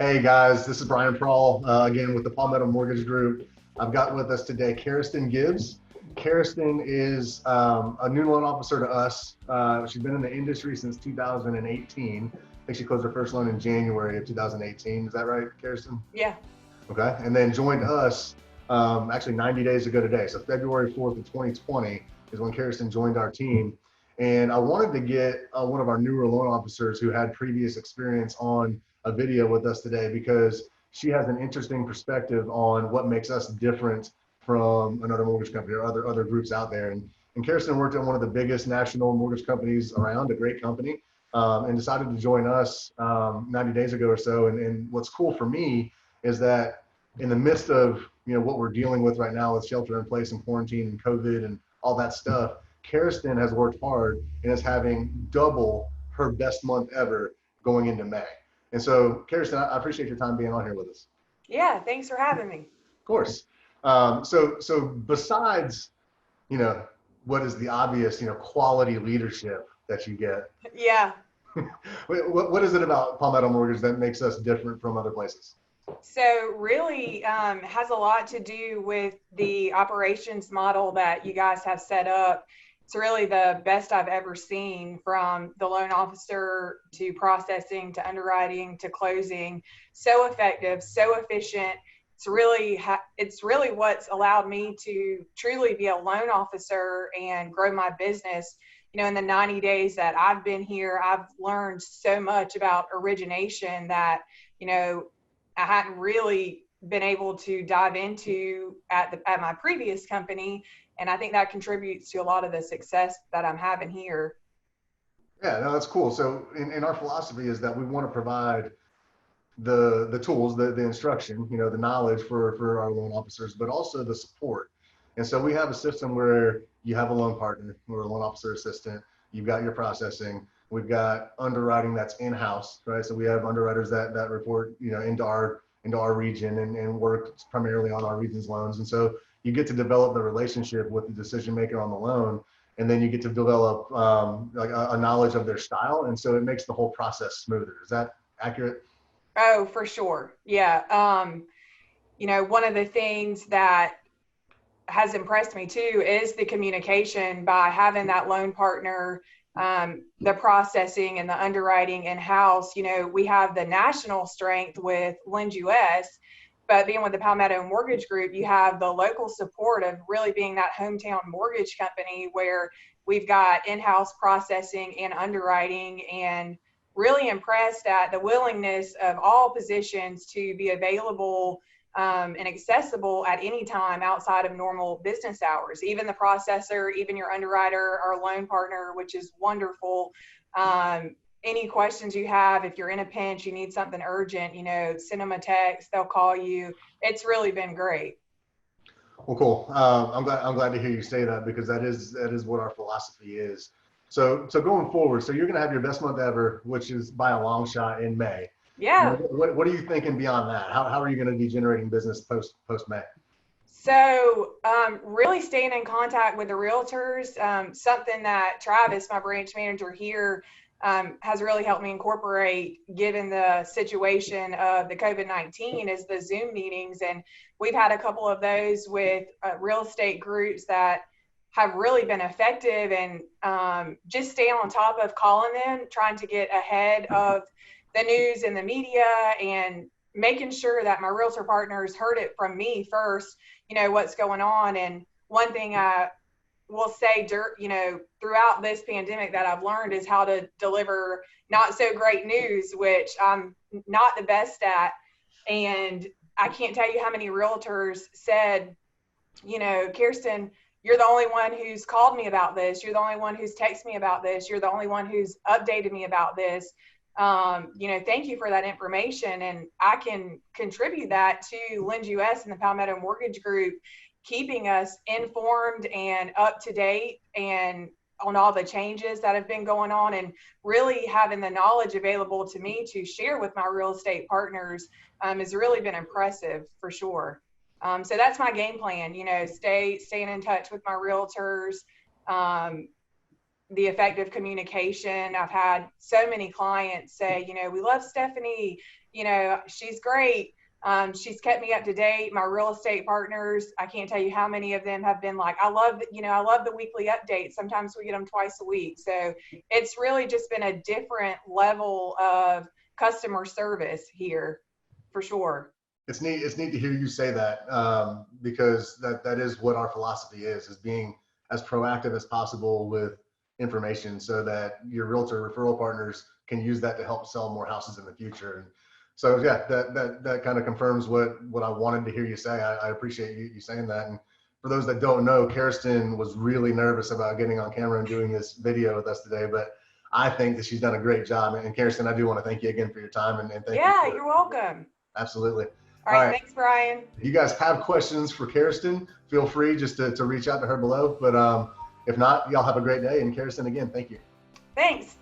Hey guys, this is Brian Prahl again with the Palmetto Mortgage Group. I've got with us today Carriston Gibbs. Carriston is a new loan officer to us. She's been in the industry since 2018. I think she closed her first loan in January of 2018. Is that right, Carriston? Yeah. Okay. And then joined us actually 90 days ago today. So February 4th of 2020 is when Carriston joined our team. And I wanted to get one of our newer loan officers who had previous experience on a video with us today because she has an interesting perspective on what makes us different from another mortgage company or other groups out there. And Kirsten worked at one of the biggest national mortgage companies around, a great company, and decided to join us 90 days ago or so. And what's cool for me is that in the midst of what we're dealing with right now with shelter in place and quarantine and COVID and all that stuff, Kirsten has worked hard and is having double her best month ever going into May. And so, Kirsten, I appreciate your time being on here with us. Yeah. Thanks for having me. Of course. So besides, what is the obvious, quality leadership that you get, Yeah. what is it about Palmetto Mortgage that makes us different from other places? So really has a lot to do with the operations model that you guys have set up. It's really the best I've ever seen, from the loan officer to processing to underwriting to closing. So effective, so efficient. It's really what's allowed me to truly be a loan officer and grow my business. In the 90 days that I've been here, I've learned so much about origination that, I hadn't really been able to dive into at my previous company. And I think that contributes to a lot of the success that I'm having here. Yeah, no, that's cool. So in our philosophy is that we want to provide the tools, the instruction, the knowledge for our loan officers, but also the support. And so we have a system where you have a loan partner or a loan officer assistant, you've got your processing, we've got underwriting that's in-house, right? So we have underwriters that report, into our region and work primarily on our region's loans. And so you get to develop the relationship with the decision maker on the loan, and then you get to develop like a knowledge of their style. And so it makes the whole process smoother. Is that accurate? Oh, for sure. Yeah. One of the things that has impressed me too is the communication by having that loan partner, the processing and the underwriting in-house. We have the national strength with Lend US, but being with the Palmetto Mortgage Group, you have the local support of really being that hometown mortgage company where we've got in-house processing and underwriting, and really impressed at the willingness of all positions to be available and accessible at any time outside of normal business hours. Even the processor, even your underwriter or loan partner, which is wonderful. Any questions you have, if you're in a pinch, you need something urgent, send them a text, they'll call you. It's really been great. Well, cool. I'm glad to hear you say that, because that is what our philosophy is. So going forward, so you're going to have your best month ever, which is by a long shot in May. Yeah. What are you thinking beyond that? How are you going to be generating business post May? So really staying in contact with the realtors, something that Travis, my branch manager here, has really helped me incorporate, given the situation of the COVID-19, is the Zoom meetings. And we've had a couple of those with real estate groups that have really been effective, and just staying on top of calling them, trying to get ahead of the news and the media, and making sure that my realtor partners heard it from me first, what's going on. And one thing I will say, throughout this pandemic that I've learned is how to deliver not so great news, which I'm not the best at. And I can't tell you how many realtors said, Kirsten, you're the only one who's called me about this. You're the only one who's texted me about this. You're the only one who's updated me about this. Thank you for that information. And I can contribute that to Lend US and the Palmetto Mortgage Group, keeping us informed and up to date and on all the changes that have been going on, and really having the knowledge available to me to share with my real estate partners has really been impressive, for sure. So that's my game plan, staying in touch with my realtors, the effective communication. I've had so many clients say, we love Stephanie, she's great. She's kept me up to date. My real estate partners, I can't tell you how many of them have been like, I love the weekly updates. Sometimes we get them twice a week. So it's really just been a different level of customer service here for sure. It's neat to hear you say that, because that is what our philosophy is being as proactive as possible with information so that your realtor referral partners can use that to help sell more houses in the future. And so yeah, that kind of confirms what I wanted to hear you say. I appreciate you saying that. And for those that don't know, Carriston was really nervous about getting on camera and doing this video with us today, but I think that she's done a great job. And Carriston, I do want to thank you again for your time and thank you. Yeah, you're welcome. Absolutely. All right, thanks, Brian. If you guys have questions for Carriston, feel free just to reach out to her below. But if not, y'all have a great day. And Carriston, again, thank you. Thanks.